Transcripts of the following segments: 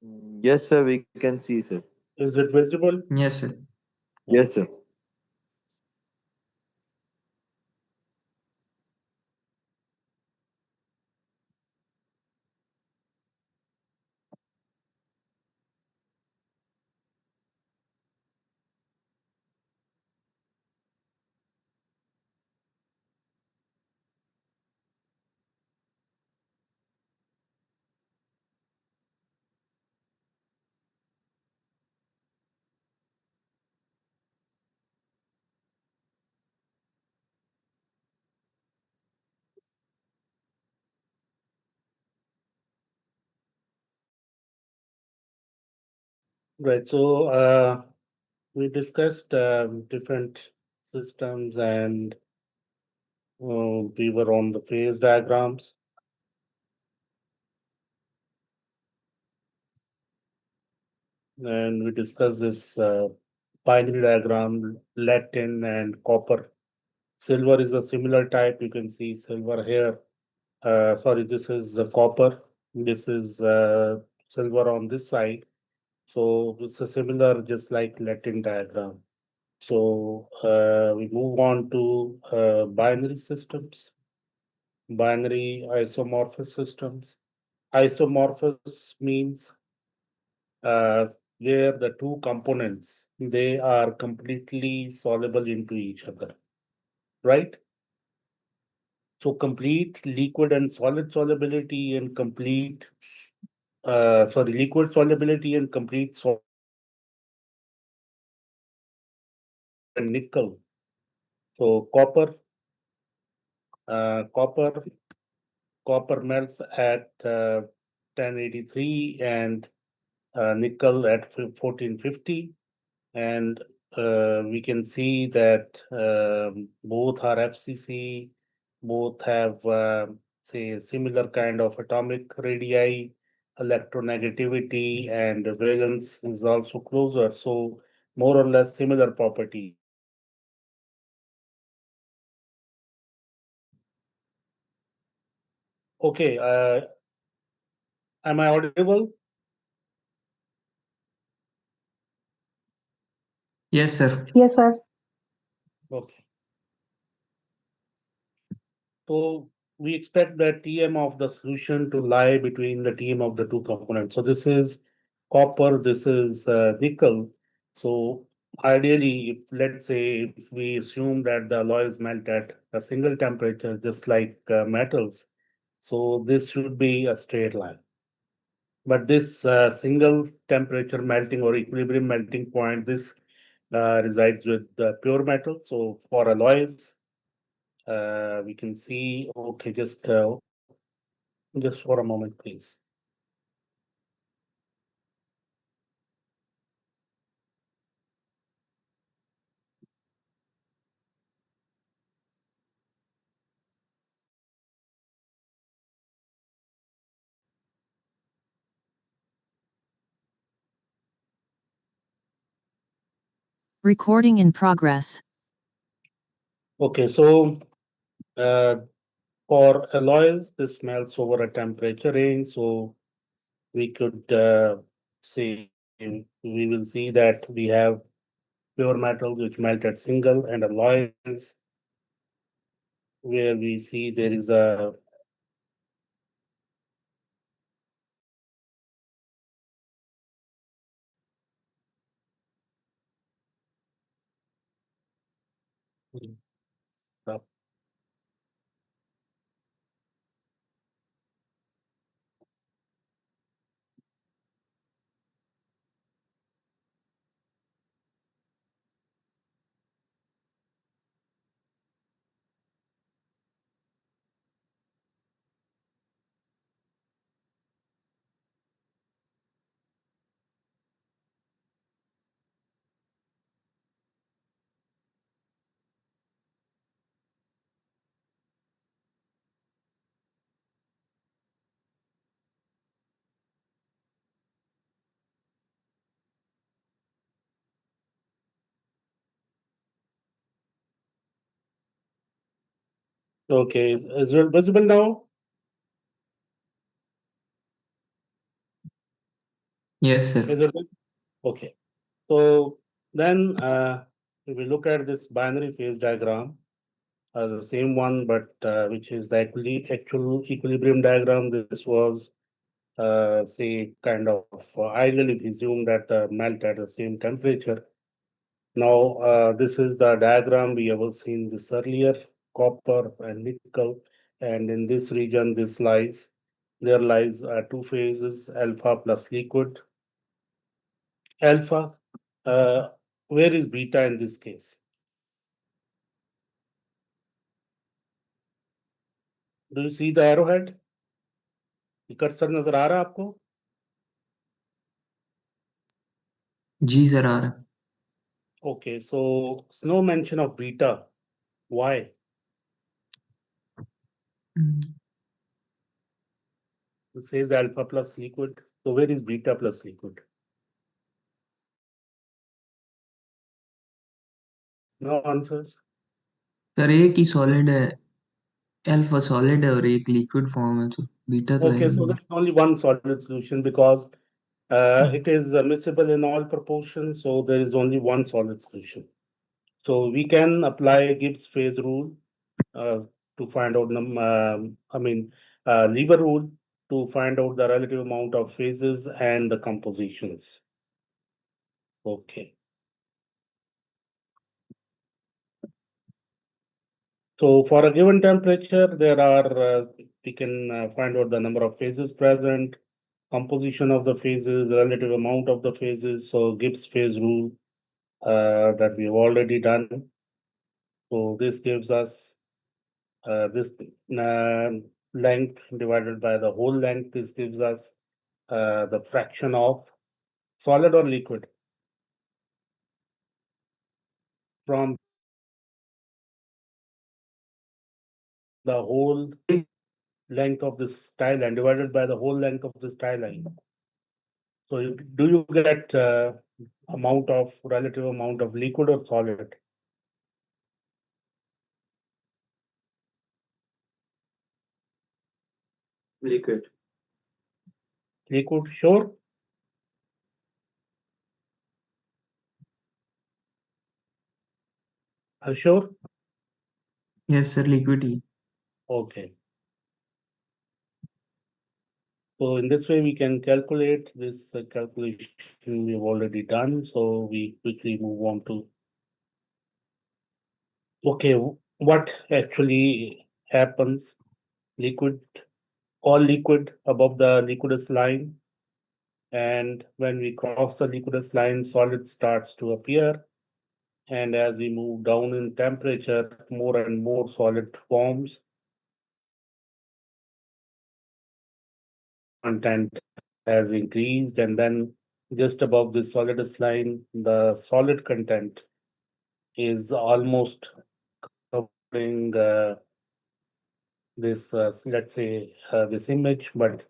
Yes, sir, we can see, sir. Is it visible? Yes, sir. Yeah. Yes, sir. Right. So we discussed different systems, and we were on the phase diagrams, and we discussed this binary diagram, lead, tin, and copper. Silver is a similar type. You can see silver here. Sorry, this is copper. This is silver on this side. So it's a similar, just like Latin diagram. So we move on to binary systems, binary isomorphous systems. Isomorphous means uh, where the two components they are completely soluble into each other, right? So complete liquid and solid solubility and complete liquid solubility and complete solid solubility. Copper and nickel. So copper copper melts at 1083 and nickel at 1450. And we can see that both are FCC, both have say similar kind of atomic radii, electronegativity, and valence is also closer. So more or less similar properties. Okay, am I audible? Yes, sir. Yes, sir. Okay. So we expect the TM of the solution to lie between the TM of the two components. So this is copper, this is nickel. So ideally, if let's say if we assume that the alloys melt at a single temperature, just like metals, so this should be a straight line. But this single temperature melting or equilibrium melting point, this resides with the pure metal. So for alloys, we can see, okay, just for a moment, please. Recording in progress. Okay, so uh, for alloys, this melts over a temperature range. So we could say we will see that we have pure metals which melt at single and alloys where we see there is a okay, is it visible now? Yes, sir. Is it good? Okay. So then if we look at this binary phase diagram, the same one, but which is the actual equilibrium diagram. This was, say, kind of ideally presumed that melt at the same temperature. Now, this is the diagram we have seen this earlier, copper and nickel, and in this region, there lies two phases, alpha plus liquid. Alpha, uh, where is beta in this case? Do you see the arrowhead? Cursor नजर आ रहा है आपको? जी sir आ रहा। Okay, so it's no mention of beta. Why? It says alpha plus liquid. So where is beta plus liquid? No answers. Sir एक ही solid है, alpha solid है और एक लिक्विड फॉर्म है, तो बीटा तो है Okay, ही so नहीं। there's only one solid solution because it is miscible in all proportions. So there is only one solid solution. So we can apply Gibbs phase rule uh, to find out lever rule to find out the relative amount of phases and the compositions. Okay. So for a given temperature, we can find out the number of phases present, composition of the phases, relative amount of the phases. So Gibbs phase rule that we've already done. So this gives us this length divided by the whole length. This gives us the fraction of solid or liquid from the whole length of this tie line divided by the whole length of this tie line. So do you get relative amount of liquid or solid? Liquid. Liquid, sure. Are you sure? Yes sir liquid he. Okay. So in this way, we can calculate this calculation we've already done. So we quickly move on to. Okay, what actually happens? Liquid, all liquid above the liquidus line. And when we cross the liquidus line, solid starts to appear. And as we move down in temperature, more and more solid forms. Content has increased, and then just above the solidus line, the solid content is almost covering this, let's say, this image, but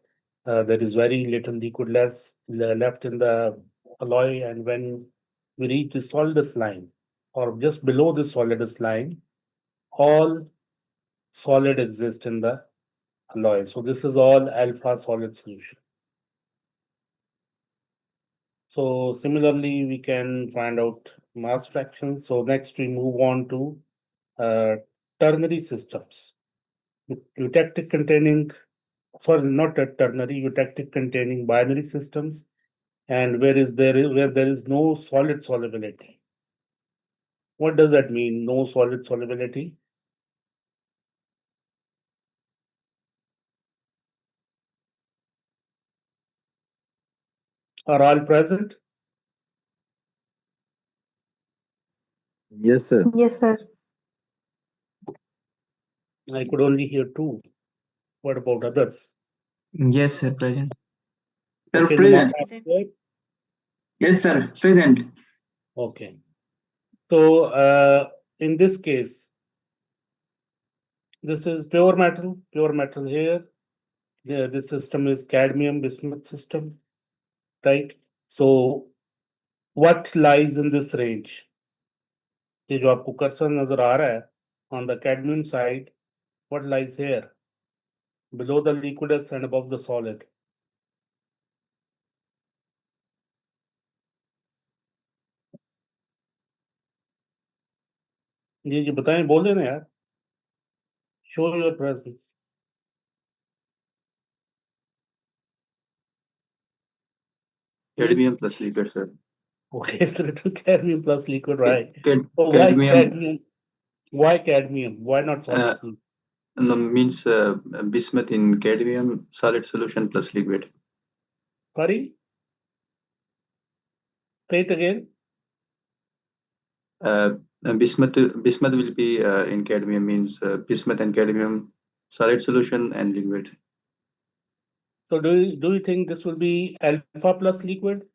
there is very little liquid left in the alloy. And when we reach the solidus line, or just below the solidus line, all solid exist in the alloy. So this is all alpha solid solution. So similarly, we can find out mass fractions. So next we move on to uh, ternary systems. Eutectic containing, sorry, not a ternary, eutectic containing binary systems, and where there is no solid solubility. What does that mean? No solid solubility? Are all present? Yes, sir. Yes, sir. I could only hear two. What about others? Yes sir present. Sir, Okay, present. Numata, are you Yes, sir, present. there? Okay. So in this case, this is pure metal here. This system is cadmium bismuth system, right? So what lies in this range? ये जो आपको cursor नजर आ रहा है on the cadmium side, what lies here? Below the liquidus and above the solid. जी बताएं, बोले ना यार, show your presence. Cadmium plus liquid, sir. Okay, it's written cadmium plus liquid, right? Cadmium. Why cadmium? Why cadmium? Why not solid solution? No, means bismuth in cadmium solid solution plus liquid. Sorry? Say it again. Bismuth will be in cadmium, means bismuth and cadmium solid solution and liquid. So do you think this will be alpha plus liquid?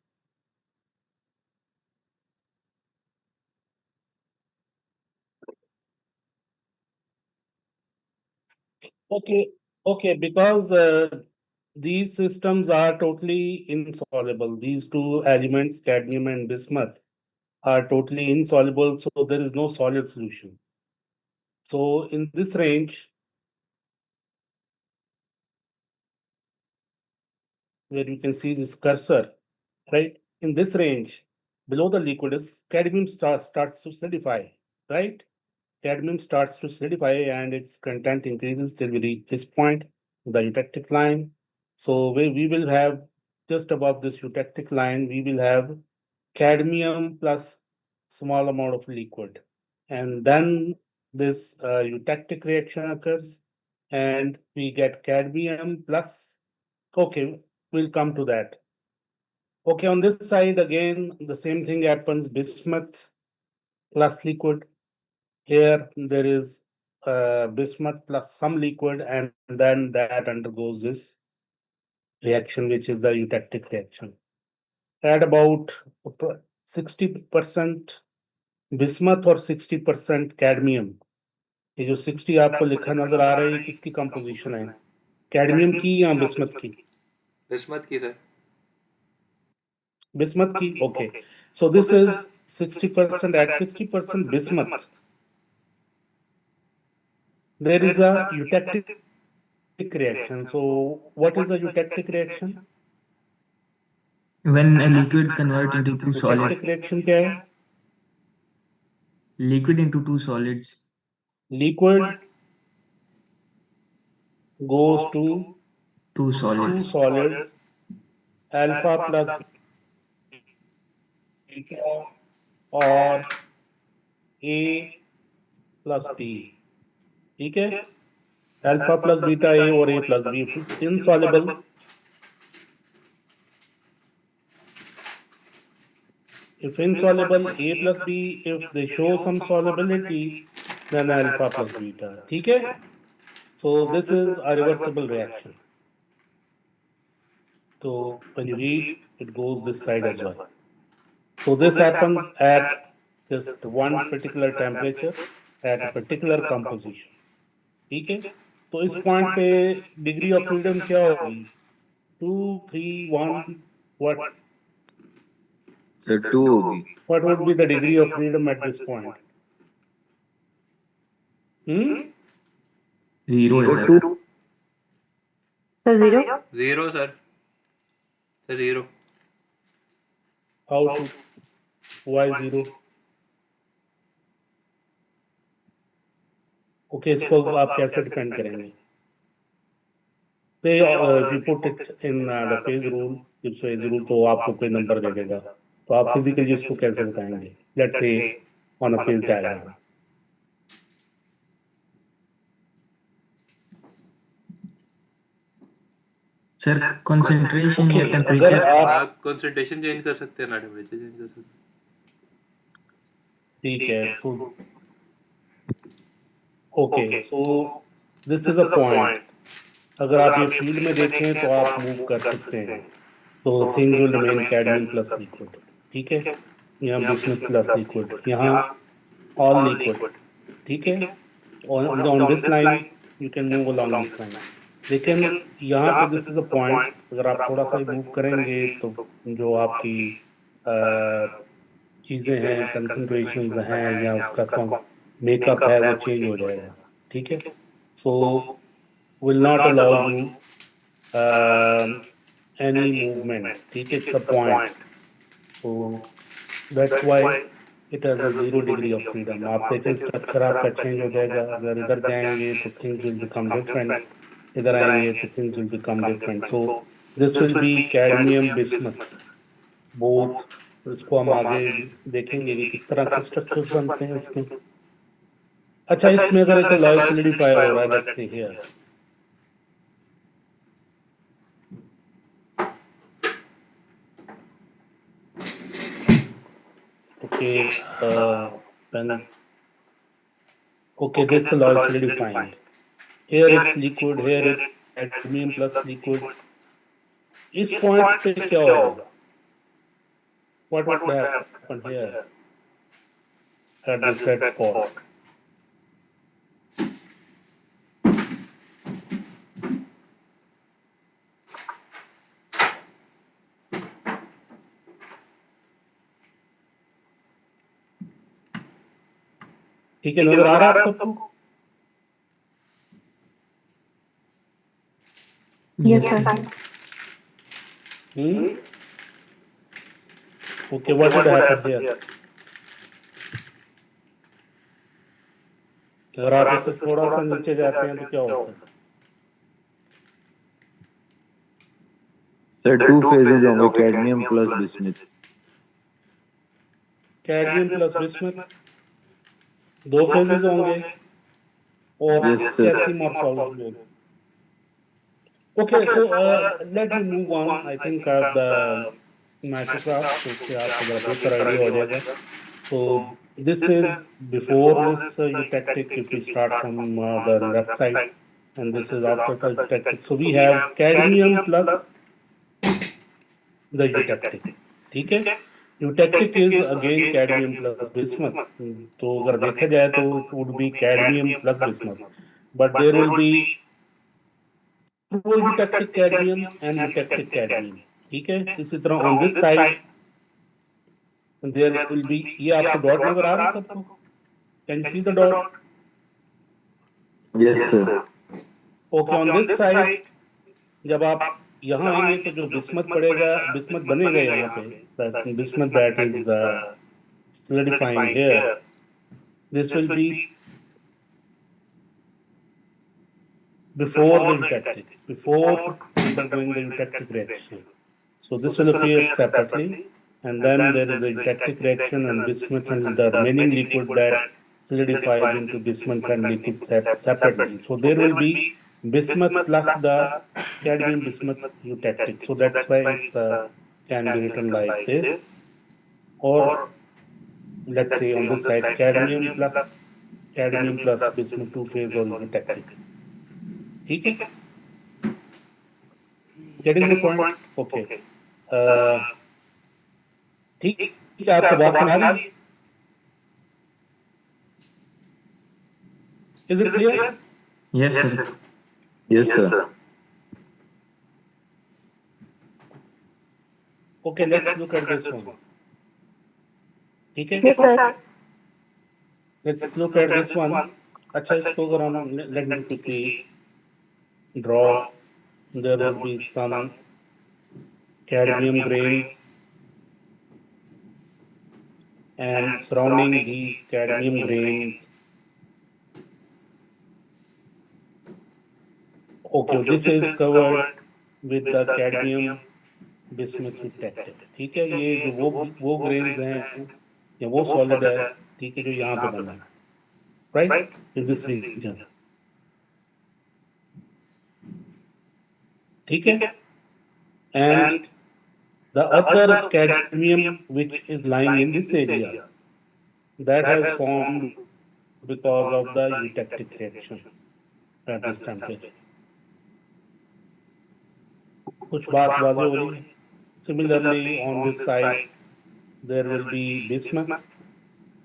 Okay, because these systems are totally insoluble. These two elements, cadmium and bismuth, are totally insoluble, so there is no solid solution. So in this range, where you can see this cursor, right? In this range, below the liquid is cadmium starts to solidify, right? Cadmium starts to solidify and its content increases till we reach this point, the eutectic line. So we will have just above this eutectic line, we will have cadmium plus small amount of liquid. And then this eutectic reaction occurs and we get cadmium plus, okay, we'll come to that. Okay, on this side again, the same thing happens, bismuth plus liquid. Here there is bismuth plus some liquid, and then that undergoes this reaction, which is the eutectic reaction. At about 60% bismuth or 60% cadmium. ये जो 60 आपको लिखा नजर आ रहा है, ये किसकी composition है? कैडमियम की या बिस्मथ की? बिस्मथ की सर। Bismuth की, okay. So this is 60%. At 60% bismuth, there is a eutectic reaction. So what is the eutectic reaction? When a liquid convert into two solid, Eutectic reaction क्या है? liquid into two solids, Liquid goes to two two solids. solids, alpha plus beta or A plus B. ठीक है? Alpha plus beta A or A plus B. If it's insoluble, A plus B, if they show some solubility, then alpha plus beta. ठीक है? So this is a reversible reaction. So when you read, it goes this side as well. So this happens at just one particular temperature at a particular composition. ठीक है? तो इस point पे degree of freedom क्या होगी? 2, 3, 1, what? Sir, 2 होगी. What would be the degree of freedom at this point? Zero is So 2. Sir, 0? Zero sir, zero. How to? Why 0? Okay, इसको आप कैसे डिफाइन करेंगे? Say if you put it in the phase rule, if phase rule तो आपको कोई number दे देगा, तो आप फिजिकली इसको कैसे बताएंगे? Let's say on a phase diagram. sir, concentration या Okay, temperature. अगर आप हाँ, कंसंट्रेशन चेंज कर सकते हैं ना, टेम्परेचर चेंज कर सकते हैं। ठीक है, तो okay, so this is a point. अगर आप ये फील्ड में देखें तो आप मूव कर सकते हैं, तो things will remain cadmium plus liquid. ठीक है, यहाँ बिस्मथ प्लस लिक्विड, यहाँ ऑल लिक्विड. ठीक है, on this line you can move along this line. लेकिन यहाँ पे दिस इज अ पॉइंट, अगर आप थोड़ा सा मूव करेंगे तो जो आपकी चीज़ें हैं, कंसंट्रेशंस हैं या उसका मेकअप है, वो चेंज हो जाएगा. ठीक है, so will not allow you any movement. ठीक है, it's a point. So that's why it has a 0 degree of freedom. आप देखें स्ट्रक्चर आपका चेंज हो जाएगा. अगर इधर जाएंगे तो things will become different. इधर आएंगे तो things will become different. So this will be cadmium bismuth. Both. इसको हम आगे देखेंगे कि किस तरह के स्ट्रक्चर्स बनते हैं इसके. अच्छा, इसमें अगर एक अलॉय सॉलिडिफाई हो रहा है, let's say here. Okay, then okay, this alloy is solidifying. Here it's liquid, here it's cadmium plus liquid. इस point पे क्या होगा? What would happen here at this red spot? ठीक है, नजर आ रहा है आप सबको? Yes, sir. Okay, what would happen here? अगर आप इससे थोड़ा सा नीचे जाते हैं तो क्या होता है? सर 2 phases होंगे cadmium plus bismuth. Cadmium plus bismuth 2 phases होंगे और Yes, sir. कैसी मॉर्फोलॉजी होगी? Okay, so let me move on. I think I have the micrograph, so उससे आपको जरा बेहतर idea हो जाएगा. So this is before this eutectic. If we start from the left side, and this is after the eutectic. So we have cadmium plus the eutectic. ठीक है? Eutectic is again cadmium plus bismuth. तो अगर देखा जाए तो it would be cadmium plus bismuth, but there will be pro-eutectic cadmium and eutectic cadmium. ठीक है? इसी तरह on this side there will be, ये आपको डॉट नजर आ रहा है सबको? Can you see the dot? Yes, sir. Okay, on this side जब आप यहाँ आएंगे तो जो बिस्मथ पड़ेगा, बिस्मथ बनेगा यहाँ पे, that bismuth that is solidifying here. This will be before the eutectic, before undergoing the eutectic reaction. So this will appear separately, and then there is a eutectic reaction, and bismuth and the remaining liquid that solidifies into bismuth and liquid separately. So there will be bismuth plus the cadmium bismuth eutectic. So that's why it's can be written like this, or let's say on this side cadmium plus bismuth 2-phase or eutectic. ठीक है? Getting the point? Okay. ठीक है, आपको बात समझ आ रही? Is it clear? Yes, sir. Yes, sir. Okay, let's look at this one. ठीक है? Yes, sir. Let's look at this one. अच्छा, इसको अगर हम let me quickly draw. There will be some cadmium grains, and surrounding these cadmium grains. Okay, this is covered with the cadmium bismuth eutectic. ठीक है, ये जो वो grains हैं या वो solid है, ठीक है, जो यहाँ पे बना है, right? In this region. ठीक है? And the other cadmium which is lying in this area, that has formed because of the eutectic reaction at this temperature. कुछ बात वाज़ेह हो रही है? Similarly, on this side, there will be bismuth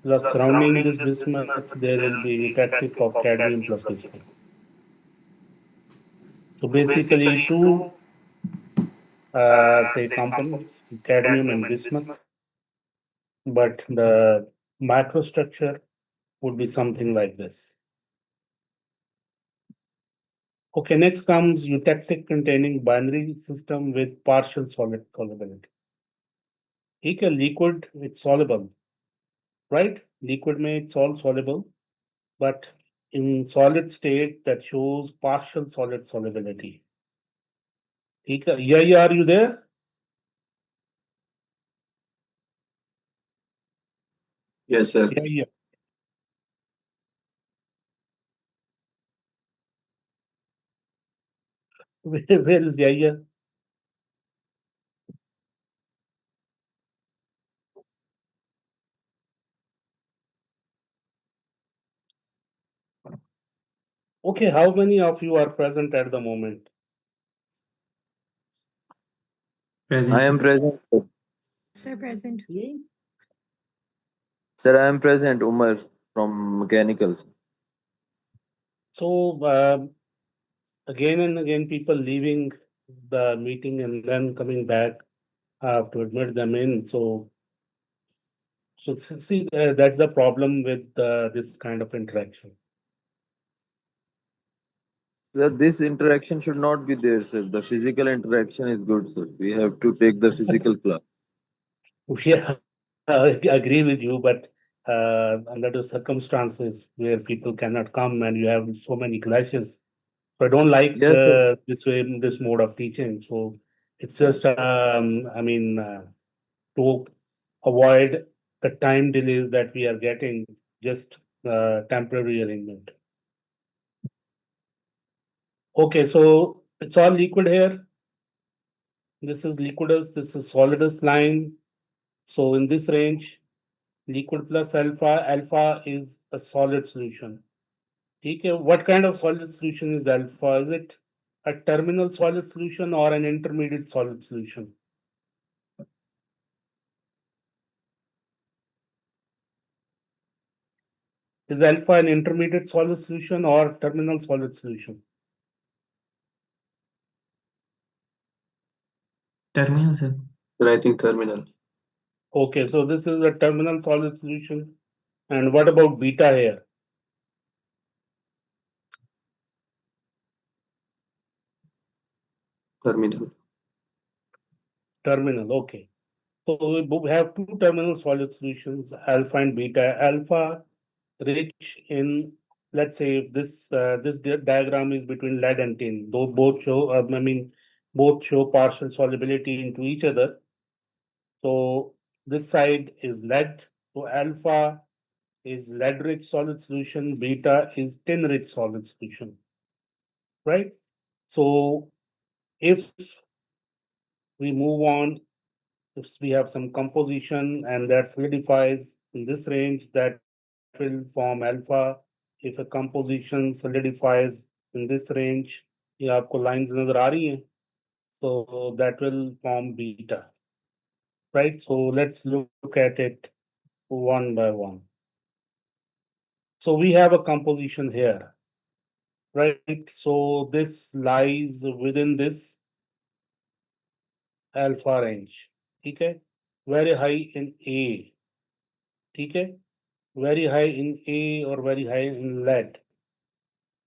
plus surrounding this bismuth, there will be eutectic of cadmium plus bismuth. So basically, two say components, cadmium and bismuth, but the microstructure would be something like this. Okay, next comes eutectic containing binary system with partial solid solubility. ठीक है, liquid it's soluble, right? Liquid में it's all soluble, but in solid state that shows partial solid solubility. ठीक है? Yeah, are you there? Yes, sir. Yeah. Where is yeah? Okay, how many of you are present at the moment? Present, I am sir. present, sir. Sir, present. Sir, I am present, Umar from mechanicals. So again and again, people leaving the meeting and then coming back. I have to admit them in. So see, that's the problem with this kind of interaction. Sir, this interaction should not be there, sir. The physical interaction is good, sir. We have to take the physical class. Yeah, I agree with you, but under the circumstances where people cannot come and you have so many clashes, so I don't like Yes, sir. this mode of teaching. So it's just, I mean, to avoid the time delays that we are getting, just temporary arrangement. Okay, so it's all liquid here. This is liquidus, this is solidus line. So in this range, liquid plus alpha, alpha is a solid solution. Okay, what kind of solid solution is alpha? Is it a terminal solid solution or an intermediate solid solution? Is alpha an intermediate solid solution or terminal solid solution? Terminal, sir. Sir, I think terminal. Okay, so this is a terminal solid solution. And what about beta here? Terminal. Terminal, okay. So we have two terminal solid solutions, alpha and beta. Alpha rich in, let's say, if this diagram is between lead and tin. Though both show, both show partial solubility into each other. So this side is lead. So alpha is lead-rich solid solution. Beta is tin-rich solid solution. Right. So if we move on, if we have some composition and that solidifies in this range, that will form alpha. If a composition solidifies in this range, ये आपको lines नजर आ रही हैं, so that will form beta, right? So let's look at it one by one. So we have a composition here, right? So this lies within this alpha range, okay? Very high in A, okay? Very high in A or very high in lead.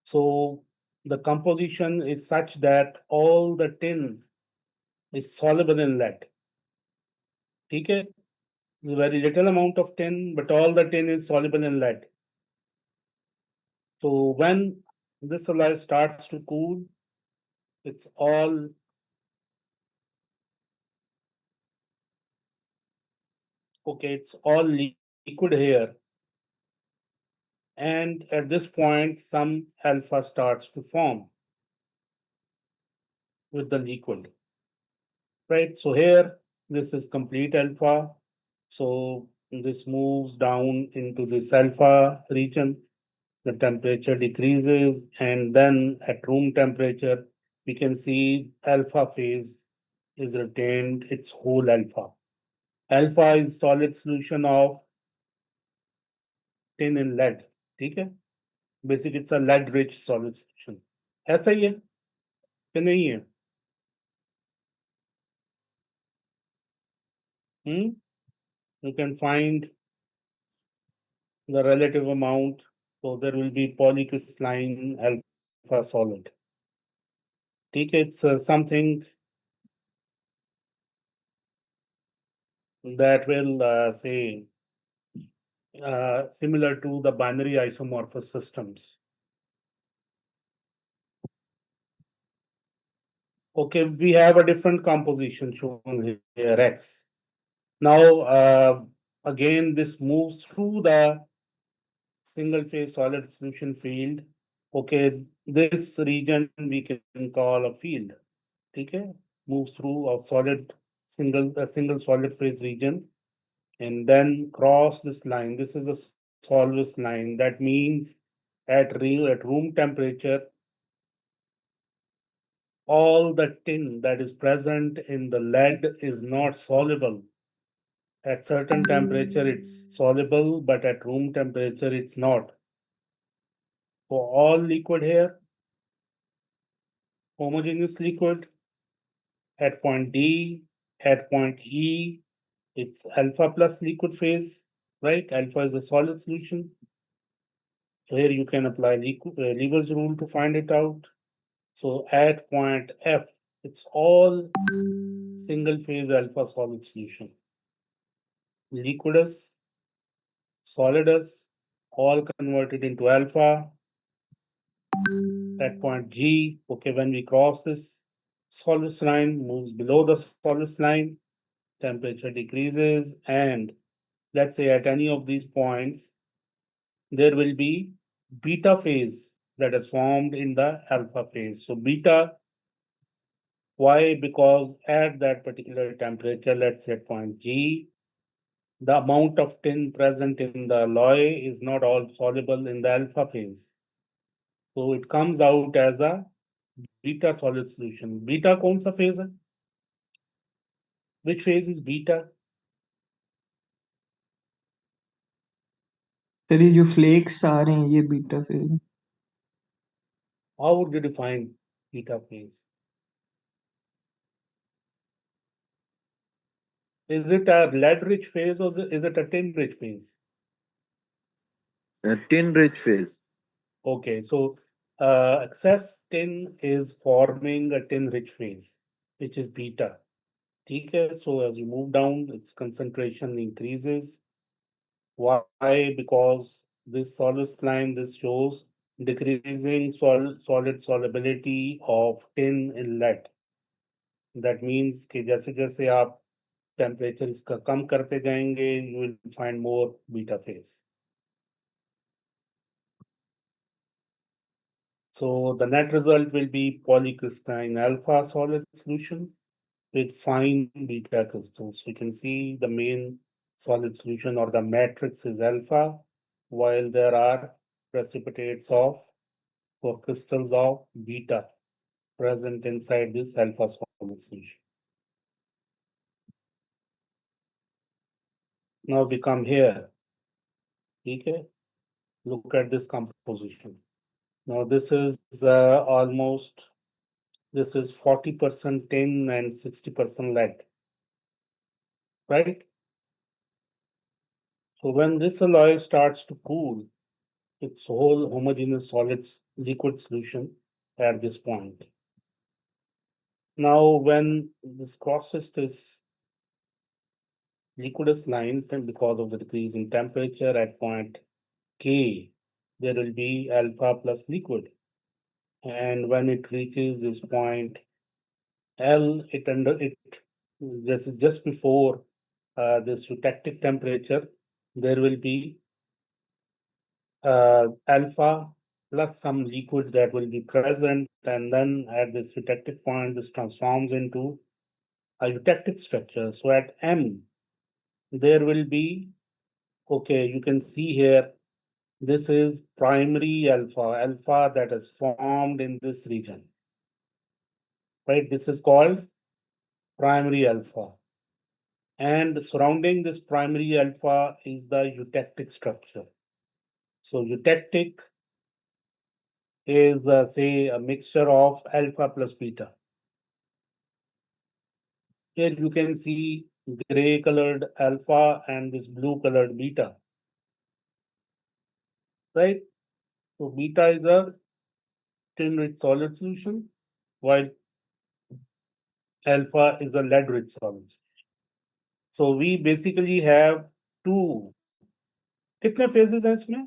So the composition is such that all the tin is soluble in lead. Okay? There's very little amount of tin, but all the tin is soluble in lead. So when this alloy starts to cool, it's all okay, it's all liquid here. And at this point, some alpha starts to form with the liquid. Right? So here, this is complete alpha. So this moves down into this alpha region. The temperature decreases, and then at room temperature, we can see alpha phase is retained its whole alpha. Alpha is solid solution of tin and lead. ठीक है? Basically, it's a lead-rich solid solution. ऐसा ही है कि नहीं है? You can find the relative amount. So there will be polycrystalline alpha solid. ठीक है? It's something that will say similar to the binary isomorphous systems. Okay, we have a different composition shown here, X. Now, again, this moves through the single phase solid solution field. Okay, this region we can call a field. Okay, moves through a single solid phase region and then cross this line. This is a solvus line. That means at room temperature, all the tin that is present in the lead is not soluble. At certain temperature, it's soluble, but at room temperature, it's not. For all liquid here, homogeneous liquid, at point D, at point E, it's alpha plus liquid phase, right? Alpha is a solid solution. So here you can apply Lever's rule to find it out. So at point F, it's all single phase alpha solid solution. Liquidus, solidus, all converted into alpha. At point G, okay, when we cross this solus line, moves below the solus line, temperature decreases, and let's say at any of these points, there will be beta phase that is formed in the alpha phase. So beta, why? Because at that particular temperature, let's say at point G, the amount of tin present in the alloy is not all soluble in the alpha phase. So it comes out as a beta solid solution. Beta कौन सा phase है? Which phase is beta? Sir ये जो flex आ रहे हैं ये beta phase How would you define beta phase? Is it a lead-rich phase or is it a tin-rich phase? A tin rich phase. Okay, so excess tin is forming a tin-rich phase, which is beta. Okay, so as you move down, its concentration increases. Why? Because this solid line, this shows decreasing solid solubility of tin in lead. That means कि जैसे जैसे आप temperature इसका कम करते जाएंगे, you will find more beta phase. So the net result will be polycrystalline alpha solid solution with fine beta crystals. We can see the main solid solution or the matrix is alpha, while there are precipitates of or crystals of beta present inside this alpha solid solution. Now we come here. Okay, look at this composition. Now this is almost, this is 40% tin and 60% lead, right? So when this alloy starts to cool, its whole homogeneous solids liquid solution at this point. Now when this crosses this liquidus line, then because of the decrease in temperature at point K, there will be alpha plus liquid. And when it reaches this point L, this is just before this eutectic temperature, there will be alpha plus some liquid that will be present, and then at this eutectic point, this transforms into a eutectic structure. So at M, there will be, okay, you can see here, this is primary alpha that is formed in this region, right? This is called primary alpha. And surrounding this primary alpha is the eutectic structure. So eutectic is, say, a mixture of alpha plus beta. Here you can see gray colored alpha and this blue colored beta, right? So beta is a tin-rich solid solution, while alpha is a lead-rich solid. So we basically have two कितने phases हैं इसमें?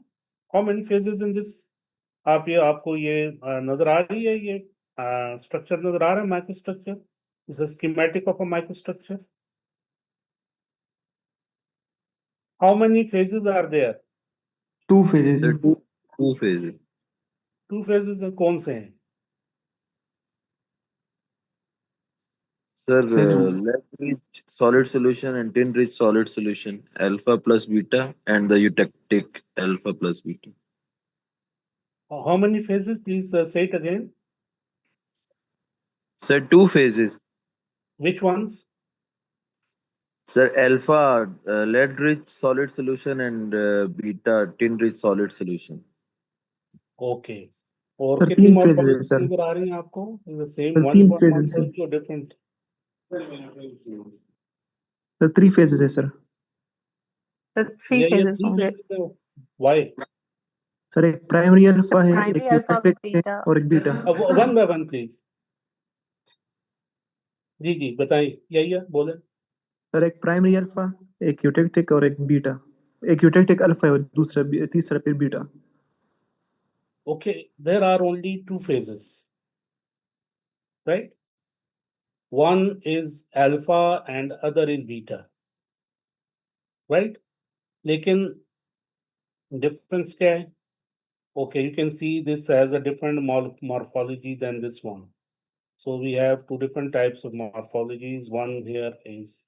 How many phases in this? आपको ये नजर आ रही है, ये structure नजर आ रहा है, micro structure? This is schematic of a microstructure. How many phases are there? 2 phases. Sir, two phases. 2 phases हैं, कौन से हैं? Sir, Sir, lead-rich solid solution and tin-rich solid solution, alpha plus beta, and the eutectic alpha plus beta. How many phases? Please say it again. Sir, two phases. Which ones? Sir, alpha lead-rich solid solution and beta tin-rich solid solution. Okay. और sir कितनी 3 phases है morphology sir. नजर आ रही है आपको? Is the same sir one 3 phases है sir. morphology or different? Sir 3 phases है sir. The three ये phases 3 होंगे. phases है. Why? सर एक प्राइमरी अल्फा है, Primary एक alpha, यूटेक्टिक है beta. और एक beta. One by one please. जी बताइए, यही है, बोले. सर एक प्राइमरी अल्फा, एक यूटेक्टिक और एक बीटा। एक यूटेक्टिक अल्फा है और तीसरा फिर beta. Okay, there are only 2 phases, right? One is alpha and other is beta, right? लेकिन difference क्या है? Okay, you can see this has a different morphology than this one. So we have 2 different types of morphologies. One here is,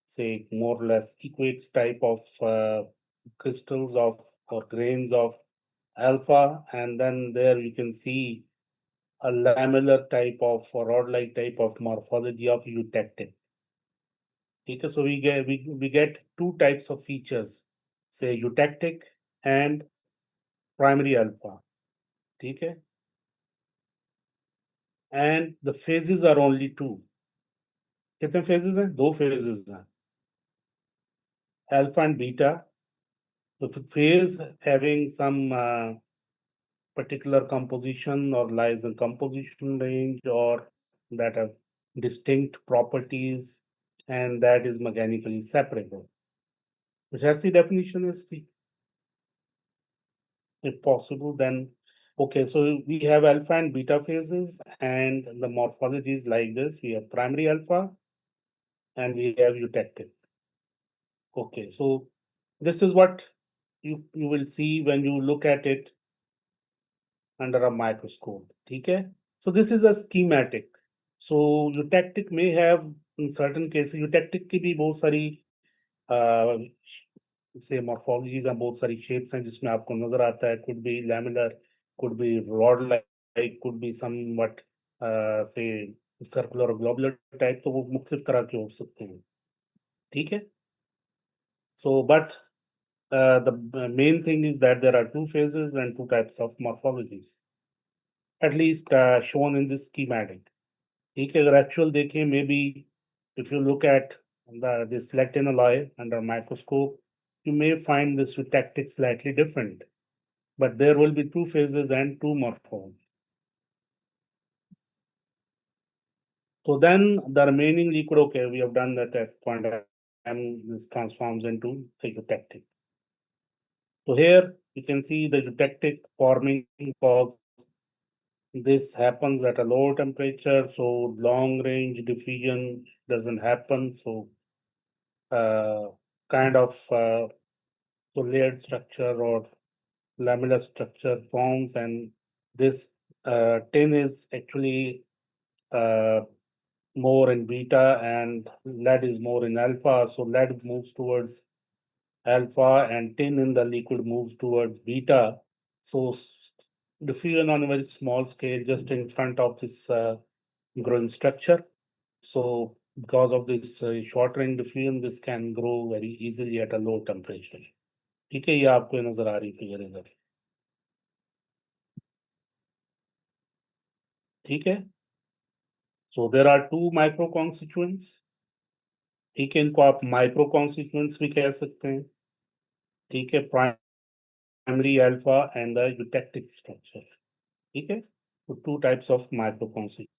say, more or less equates type of crystals of or grains of alpha, and then there you can see a lamellar type of or rod-like type of morphology of eutectic. Okay, so we get 2 types of features, say eutectic and primary alpha. Okay, and the phases are only 2. कितने phases हैं? 2 phases हैं, alpha and beta. The phase having some particular composition or lies in composition range or that have distinct properties and that is mechanically separable. Which has the definition is the, if possible, then okay, so we have alpha and beta phases and the morphology is like this. We have primary alpha and we have eutectic. Okay, so this is what you will see when you look at it under a microscope. Okay, so this is a schematic. So eutectic may have in certain cases eutectic की भी बहुत सारी say morphologies and बहुत सारी shapes हैं जिसमें आपको नजर आता है, could be lamellar, could be rod like, could be somewhat say circular or globular type, तो वो मुख्तलिफ तरह के हो सकते हैं. ठीक है. So but the main thing is that there are 2 phases and 2 types of morphologies, at least shown in this schematic. ठीक है, अगर actual देखें, maybe if you look at this lectin alloy under a microscope, you may find this tactic slightly different, but there will be 2 phases and 2 morphomes. So then the remaining liquid, okay, we have done that at point m, this transforms into the eutectic. So here you can see the eutectic forming because this happens at a lower temperature, so long range diffusion doesn't happen. So kind of so layered structure or lamellar structure forms, and this tin is actually uh, more in beta and lead is more in alpha. So lead moves towards alpha and tin in the liquid moves towards beta. So diffusion on a very small scale just in front of this growing structure. So because of this short range diffusion, this can grow very easily at a low temperature. ठीक है, ये आपको नजर आ रही figure इधर. ठीक है. So there are 2 micro constituents. ठीक है, इनको आप माइक्रो कॉन्स्टिट्यूएंट्स भी कह सकते हैं. ठीक है, primary alpha and the eutectic structure. ठीक है, तो 2 types of micro constituents.